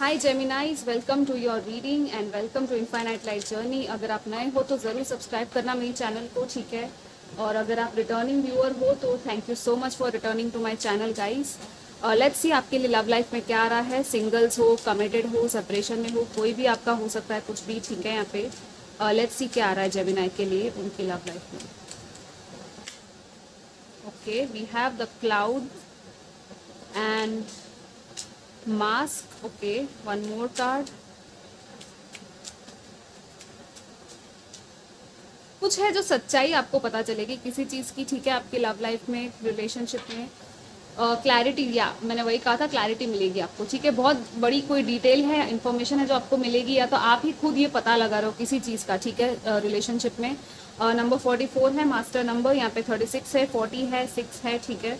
Hi Geminis, welcome to your reading and welcome to infinite light journey. अगर आप नए हो तो ज़रूर सब्सक्राइब करना मेरी चैनल को, ठीक है। और अगर आप रिटर्निंग व्यूअर हो तो thank you so much for returning to my channel guys. Let's see आपके लिए लव लाइफ में क्या आ रहा है। सिंगल्स हो, कमिटेड हो, सेपरेशन में हो, कोई भी आपका हो सकता है, कुछ भी, ठीक है। यहाँ पे लेट्स सी क्या आ रहा है जेमिनाई के लिए उनकी लव लाइफ में। Okay, we have the cloud and mask. Okay, one more card. कुछ है जो सच्चाई आपको पता चलेगी किसी चीज़ की, ठीक है। आपकी लव लाइफ में, रिलेशनशिप में क्लैरिटी, या मैंने वही कहा था, क्लैरिटी मिलेगी आपको, ठीक है। बहुत बड़ी कोई डिटेल है, इन्फॉर्मेशन है जो आपको मिलेगी, या तो आप ही खुद ये पता लगा रहे हो किसी चीज़ का, ठीक है। रिलेशनशिप में नंबर 44 है मास्टर नंबर, यहाँ पे 36 है, 40 है, 6 है, ठीक है।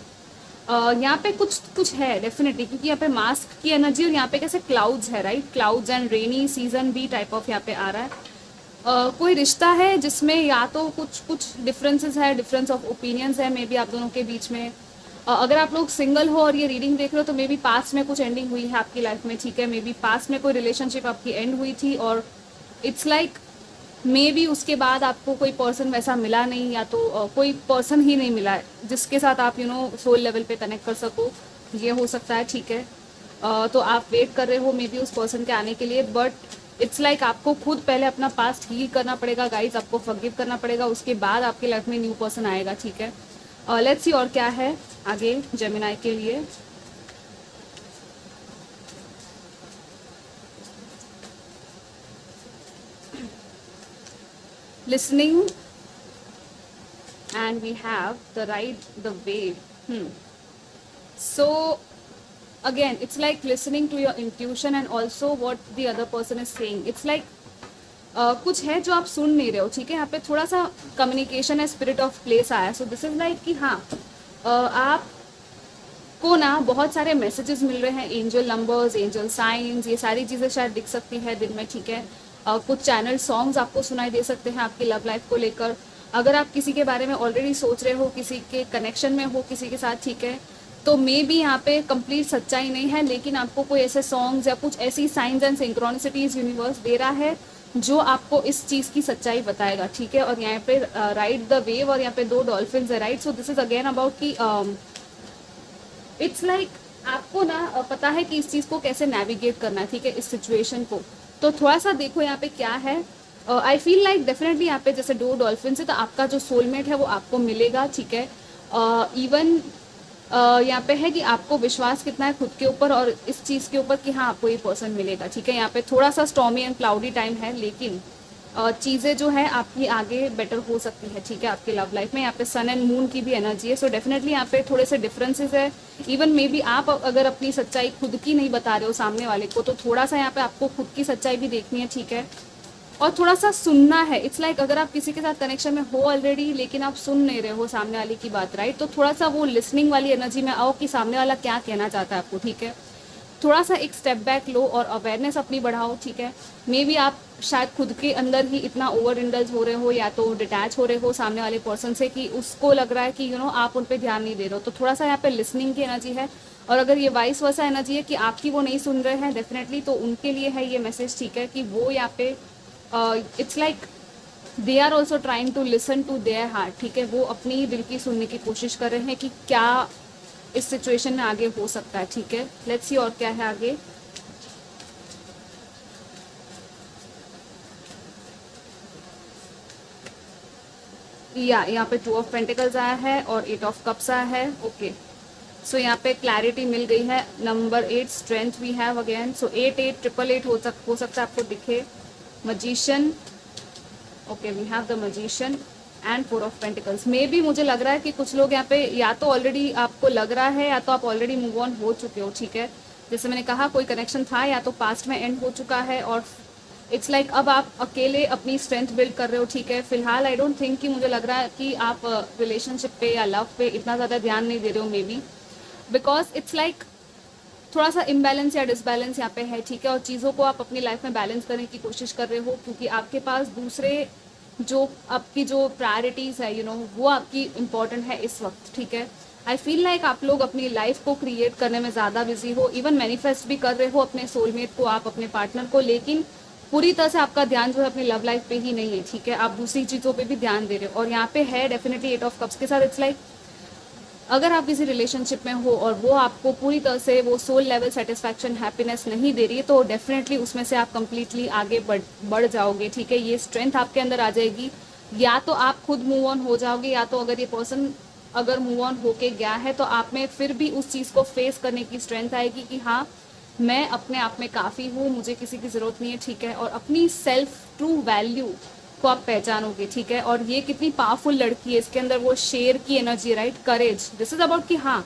यहाँ पे कुछ कुछ है डेफिनेटली, क्योंकि यहाँ पे मास्क की एनर्जी और यहाँ पे कैसे क्लाउड्स है, right. Clouds and rainy season भी टाइप ऑफ यहाँ पे आ रहा है। कोई रिश्ता है जिसमें या तो कुछ कुछ डिफरेंसेस है, डिफरेंस ऑफ ओपिनियंस है मे बी आप दोनों के बीच में। अगर आप लोग सिंगल हो और ये रीडिंग देख रहे हो तो मे बी पास्ट में कुछ एंडिंग हुई है आपकी लाइफ में, ठीक है। मे बी पास्ट में कोई रिलेशनशिप आपकी एंड हुई थी और इट्स लाइक मे बी उसके बाद आपको कोई पर्सन वैसा मिला नहीं, या तो कोई पर्सन ही नहीं मिला है जिसके साथ आप सोल लेवल पे कनेक्ट कर सको, ये हो सकता है, ठीक है। तो आप वेट कर रहे हो मे बी उस पर्सन के आने के लिए, बट इट्स लाइक आपको खुद पहले अपना पास्ट हील करना पड़ेगा गाइज, आपको फॉरगिव करना पड़ेगा, उसके बाद आपकी लाइफ में न्यू पर्सन आएगा, ठीक है। लेट्स सी और क्या है आगे जेमिनाई के लिए। Listening and we have the ride the wave. So again it's like listening to your intuition and also what the other person is saying. It's like कुछ है जो आप सुन नहीं रहे हो, ठीक है। यहाँ पे थोड़ा सा कम्युनिकेशन है, स्पिरिट ऑफ प्लेस आया। सो दिस इज लाइक कि हाँ, आप को ना बहुत सारे मैसेजेस मिल रहे हैं, एंजल नंबर्स, एंजल साइंस, ये सारी चीज़ें शायद दिख सकती है दिन में, ठीक है। कुछ चैनल सॉन्ग्स आपको सुनाई दे सकते हैं आपकी लव लाइफ को लेकर। अगर आप किसी के बारे में ऑलरेडी सोच रहे हो, किसी के कनेक्शन में हो किसी के साथ, ठीक है, तो मे बी यहाँ पे कंप्लीट सच्चाई नहीं है, लेकिन आपको कोई ऐसे सॉन्ग्स या कुछ ऐसी साइंस एंड सिंक्रोनिसिटीज यूनिवर्स दे रहा है जो आपको इस चीज़ की सच्चाई बताएगा, ठीक है। और यहाँ पे राइड द वेव और यहाँ पे 2 डॉल्फिन्स है, right. So this is again about कि इट्स लाइक आपको ना पता है कि इस चीज़ को कैसे नेविगेट करना है, ठीक है, इस सिचुएशन को। तो थोड़ा सा देखो यहाँ पे क्या है। आई फील लाइक डेफिनेटली यहाँ पे जैसे 2 डॉल्फिन्स है, तो आपका जो सोलमेट है वो आपको मिलेगा, ठीक है। इवन यहाँ पे है कि आपको विश्वास कितना है खुद के ऊपर और इस चीज़ के ऊपर कि हाँ आपको ये पर्सन मिलेगा, ठीक है। यहाँ पे थोड़ा सा स्टॉर्मी एंड क्लाउडी टाइम है, लेकिन चीज़ें जो है आपकी आगे बेटर हो सकती है, ठीक है, आपकी लव लाइफ में। यहाँ पे सन एंड मून की भी एनर्जी है, सो डेफिनेटली यहाँ पे थोड़े से डिफरेंसेस है। इवन मे बी आप अगर अपनी सच्चाई खुद की नहीं बता रहे हो सामने वाले को, तो थोड़ा सा यहाँ पे आपको खुद की सच्चाई भी देखनी है, ठीक है। और थोड़ा सा सुनना है। इट्स लाइक अगर आप किसी के साथ कनेक्शन में हो ऑलरेडी लेकिन आप सुन नहीं रहे हो सामने वाले की बात, राइट, तो थोड़ा सा वो लिसनिंग वाली एनर्जी में आओ कि सामने वाला क्या कहना चाहता है आपको, ठीक है। थोड़ा सा एक स्टेप बैक लो और अवेयरनेस अपनी बढ़ाओ, ठीक है। मे बी आप शायद खुद के अंदर ही इतना ओवर इंडल्ज हो रहे हो या तो डिटैच हो रहे हो सामने वाले पर्सन से कि उसको लग रहा है कि आप उन पर ध्यान नहीं दे रहे हो। तो थोड़ा सा यहाँ पे लिसनिंग की एनर्जी है। और अगर ये वाइस वर्सा एनर्जी है कि आपकी वो नहीं सुन रहे हैं डेफिनेटली, तो उनके लिए है ये मैसेज, ठीक है, कि वो यहाँ पे it's like they are also trying to listen to their heart, ठीक है। वो अपनी दिल की सुनने की कोशिश कर रहे हैं कि क्या इस सिचुएशन में आगे हो सकता है, ठीक है। लेट्स सी और क्या है आगे। यहाँ पे 2 ऑफ पेंटिकल्स आया है और 8 ऑफ कप्स आया है। ओके, सो यहाँ पे क्लैरिटी मिल गई है। Number 8 strength we have again, so 8 हो सकता है आपको दिखे। Magician, okay, we have the magician and 4 of pentacles. Maybe मुझे लग रहा है कि कुछ लोग यहाँ पे या तो ऑलरेडी आपको लग रहा है या तो आप ऑलरेडी मूव ऑन हो चुके हो, ठीक है। जैसे मैंने कहा कोई कनेक्शन था या तो पास्ट में एंड हो चुका है और इट्स लाइक अब आप अकेले अपनी स्ट्रेंथ बिल्ड कर रहे हो, ठीक है। फिलहाल आई डोंट थिंक कि मुझे लग रहा है कि आप रिलेशनशिप पे या लव पे इतना ज़्यादा ध्यान नहीं दे रहे हो, may be because it's like थोड़ा सा इम्बैलेंस या डिसबैलेंस यहाँ पे है, ठीक है। और चीज़ों को आप अपनी लाइफ में बैलेंस करने की कोशिश कर रहे हो क्योंकि आपके पास दूसरे जो आपकी जो प्रायोरिटीज़ है वो आपकी इम्पॉर्टेंट है इस वक्त, ठीक है। आई फील लाइक आप लोग अपनी लाइफ को क्रिएट करने में ज़्यादा बिजी हो, इवन मैनिफेस्ट भी कर रहे हो अपने सोलमेट को, आप अपने पार्टनर को, लेकिन पूरी तरह से आपका ध्यान जो है अपनी लव लाइफ पे ही नहीं है, ठीक है, आप दूसरी चीज़ों पे भी ध्यान दे रहे हो। और यहाँ पे है डेफिनेटली 8 ऑफ कप्स के साथ, इट्स लाइक अगर आप किसी रिलेशनशिप में हो और वो आपको पूरी तरह से वो सोल लेवल सेटिस्फैक्शन हैप्पीनेस नहीं दे रही है, तो डेफिनेटली उसमें से आप कंप्लीटली आगे बढ़ जाओगे, ठीक है, ये स्ट्रेंथ आपके अंदर आ जाएगी। या तो आप खुद मूव ऑन हो जाओगे, या तो अगर ये पर्सन अगर मूव ऑन होके गया है तो आप में फिर भी उस चीज़ को फेस करने की स्ट्रेंथ आएगी कि हाँ मैं अपने आप में काफ़ी हूँ, मुझे किसी की ज़रूरत नहीं है, ठीक है, और अपनी सेल्फ ट्रू वैल्यू को आप पहचानोगे, ठीक है। और ये कितनी पावरफुल लड़की है, इसके अंदर वो शेर की energy, right, courage, this is about कि हाँ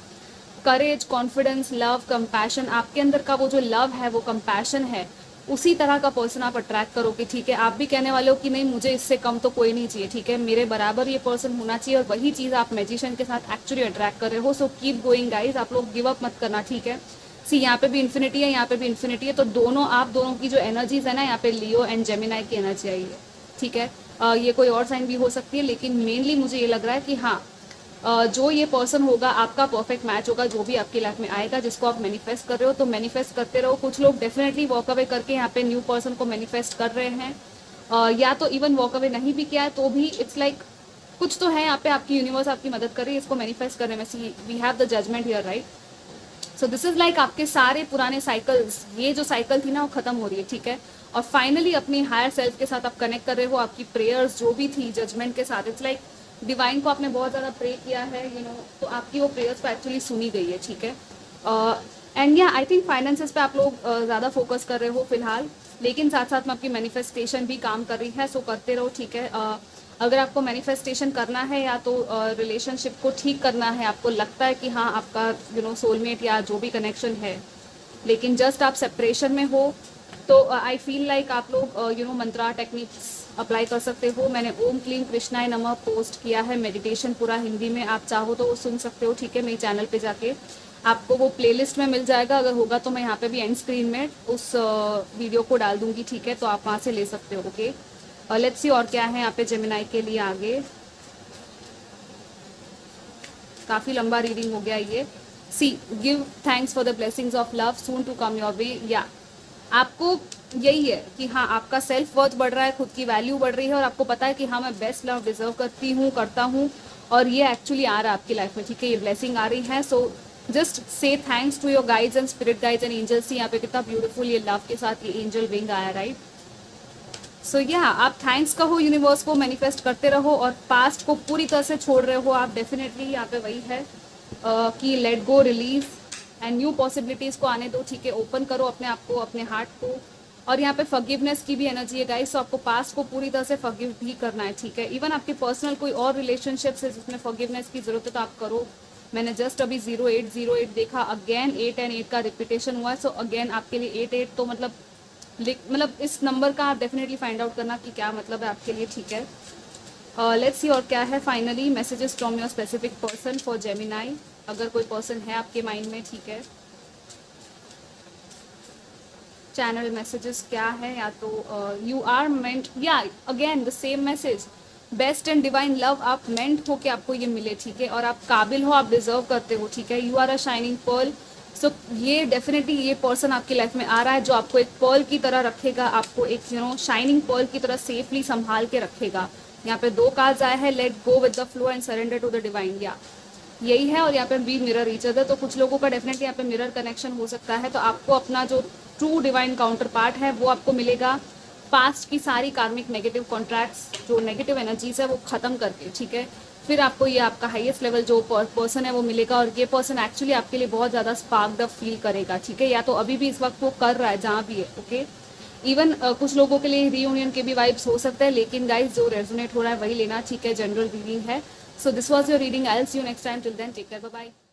करेज, कॉन्फिडेंस, लव, कंपैशन, आपके अंदर का वो जो लव है, वो कंपैशन है, उसी तरह का पर्सन आप अट्रैक्ट करोगे, ठीक है। आप भी कहने वाले हो कि नहीं मुझे इससे कम तो कोई नहीं चाहिए, ठीक है, मेरे बराबर ये पर्सन होना चाहिए, और वही चीज़ आप मैजिशियन के साथ एक्चुअली अट्रैक्ट कर रहे हो। सो कीप गोइंग गाइज, आप लोग गिव अप मत करना, ठीक है। सी यहाँ पे भी इन्फिनिटी है, यहाँ पे भी इन्फिनिटी है, तो दोनों आप दोनों की जो एनर्जीज है ना, यहाँ पे लियो एंड जेमिनाई की एनर्जी आई है, ठीक है। ये कोई और साइन भी हो सकती है, लेकिन मेनली मुझे ये लग रहा है कि हाँ जो ये पर्सन होगा आपका परफेक्ट मैच होगा, जो भी आपकी लाइफ में आएगा, जिसको आप मैनिफेस्ट कर रहे हो, तो मैनिफेस्ट करते रहो। कुछ लोग डेफिनेटली वॉक अवे करके यहाँ पे न्यू पर्सन को मैनिफेस्ट कर रहे हैं, या तो इवन वॉक अवे नहीं भी किया है तो भी इट्स लाइक कुछ तो है यहाँ पे, आपकी यूनिवर्स आपकी मदद कर रही है इसको मैनिफेस्ट करने में। See we have the judgement here, right. So this is like आपके सारे पुराने साइकिल्स, ये जो साइकिल थी ना वो खत्म हो रही है, ठीक है। और फाइनली अपनी हायर सेल्फ के साथ आप कनेक्ट कर रहे हो, आपकी प्रेयर्स जो भी थी जजमेंट के साथ, इट्स लाइक डिवाइन को आपने बहुत ज़्यादा प्रे किया है, यू नो, तो आपकी वो प्रेयर्स को एक्चुअली सुनी गई है, ठीक है। एंड या आई थिंक फाइनेंसेस पे आप लोग ज़्यादा फोकस कर रहे हो फिलहाल, लेकिन साथ साथ में आपकी मैनिफेस्टेशन भी काम कर रही है, सो करते रहो, ठीक है। अगर आपको मैनिफेस्टेशन करना है या तो रिलेशनशिप को ठीक करना है, आपको लगता है कि हाँ आपका यू नो सोलमेट या जो भी कनेक्शन है, लेकिन जस्ट आप सेपरेशन में हो, तो आई फील लाइक आप लोग you know Mantra techniques apply कर सकते हो। मैंने ओम क्लीम कृष्णाय नमः पोस्ट किया है, मेडिटेशन पूरा हिंदी में, आप चाहो तो वो सुन सकते हो, ठीक है, मेरे चैनल पे जाके आपको वो प्लेलिस्ट में मिल जाएगा। अगर होगा तो मैं यहाँ पे भी एंड स्क्रीन में उस वीडियो को डाल दूंगी, ठीक है, तो आप वहाँ से ले सकते हो, ओके। लेट्स सी और क्या है यहाँ पे जेमिनाई के लिए आगे। काफ़ी लंबा रीडिंग हो गया ये। See give thanks for the blessings of love soon to come your way. या आपको यही है कि हाँ आपका सेल्फ वर्थ बढ़ रहा है, खुद की वैल्यू बढ़ रही है, और आपको पता है कि हाँ मैं बेस्ट लव डिजर्व करती हूँ, करता हूँ, और ये एक्चुअली आ रहा है आपकी लाइफ में, ठीक है, ये ब्लेसिंग आ रही है। So just say thanks to your guides and spirit guides and angels. यहाँ पे कितना ब्यूटीफुल ये लव के साथ ये एंजल विंग आया, राइट। सो या आप थैंक्स कहो यूनिवर्स को, मैनिफेस्ट करते रहो, और पास्ट को पूरी तरह से छोड़ रहे हो आप, डेफिनेटली यहाँ पे वही है कि let go, release and new possibilities को आने दो, ठीक है, ओपन करो अपने आप को, अपने हार्ट को। और यहाँ पे फॉरगिवनेस की भी एनर्जी है गाइस, तो आपको पास्ट को पूरी तरह से फॉरगिव भी करना है, ठीक है। इवन आपके पर्सनल कोई और रिलेशनशिप्स है जिसमें फॉरगिवनेस की जरूरत है तो आप करो। मैंने जस्ट अभी 0808 देखा, अगेन 8 and 8 का रिपीटेशन हुआ है, सो अगेन आपके लिए 8 तो मतलब इस नंबर का आप डेफिनेटली फाइंड आउट करना कि क्या मतलब है आपके लिए, ठीक है। लेट्स सी और क्या है finally messages from your specific person for Gemini, अगर कोई पर्सन है आपके माइंड में, ठीक है। चैनल मैसेजेस क्या है, या तो यू आर मेंट, या again the same message, best and divine love, आप मेंट हो कि आपको ये मिले, ठीक है, और आप काबिल हो, आप डिजर्व करते हो, ठीक है। You are a shining pearl. So ये डेफिनेटली ये पर्सन आपकी लाइफ में आ रहा है जो आपको एक पर्ल की तरह रखेगा, आपको एक यू नो शाइनिंग पर्ल की तरह सेफली संभाल के रखेगा। यहाँ पे 2 कार्ड्स आए हैं, let go with the flow and surrender to the divine, या यही है। और यहाँ पे बी मिरर ईच अदर, तो कुछ लोगों का डेफिनेटली यहाँ पे मिरर कनेक्शन हो सकता है, तो आपको अपना जो ट्रू डिवाइन काउंटर पार्ट है वो आपको मिलेगा, पास्ट की सारी कार्मिक नेगेटिव कॉन्ट्रैक्ट्स, जो नेगेटिव एनर्जीज है वो खत्म करके, ठीक है, फिर आपको ये आपका हाईएस्ट लेवल जो पर्सन है वो मिलेगा, और ये पर्सन एक्चुअली आपके लिए बहुत ज़्यादा स्पार्क्ड अप फील करेगा, ठीक है, या तो अभी भी इस वक्त वो कर रहा है जहाँ भी है, ओके। इवन कुछ लोगों के लिए रीयूनियन के भी वाइब्स हो सकते हैं, लेकिन गाइज जो रेजोनेट हो रहा है वही लेना, ठीक है, जनरल रीडिंग है। So this was your reading, I will see you next time, till then take care, bye bye.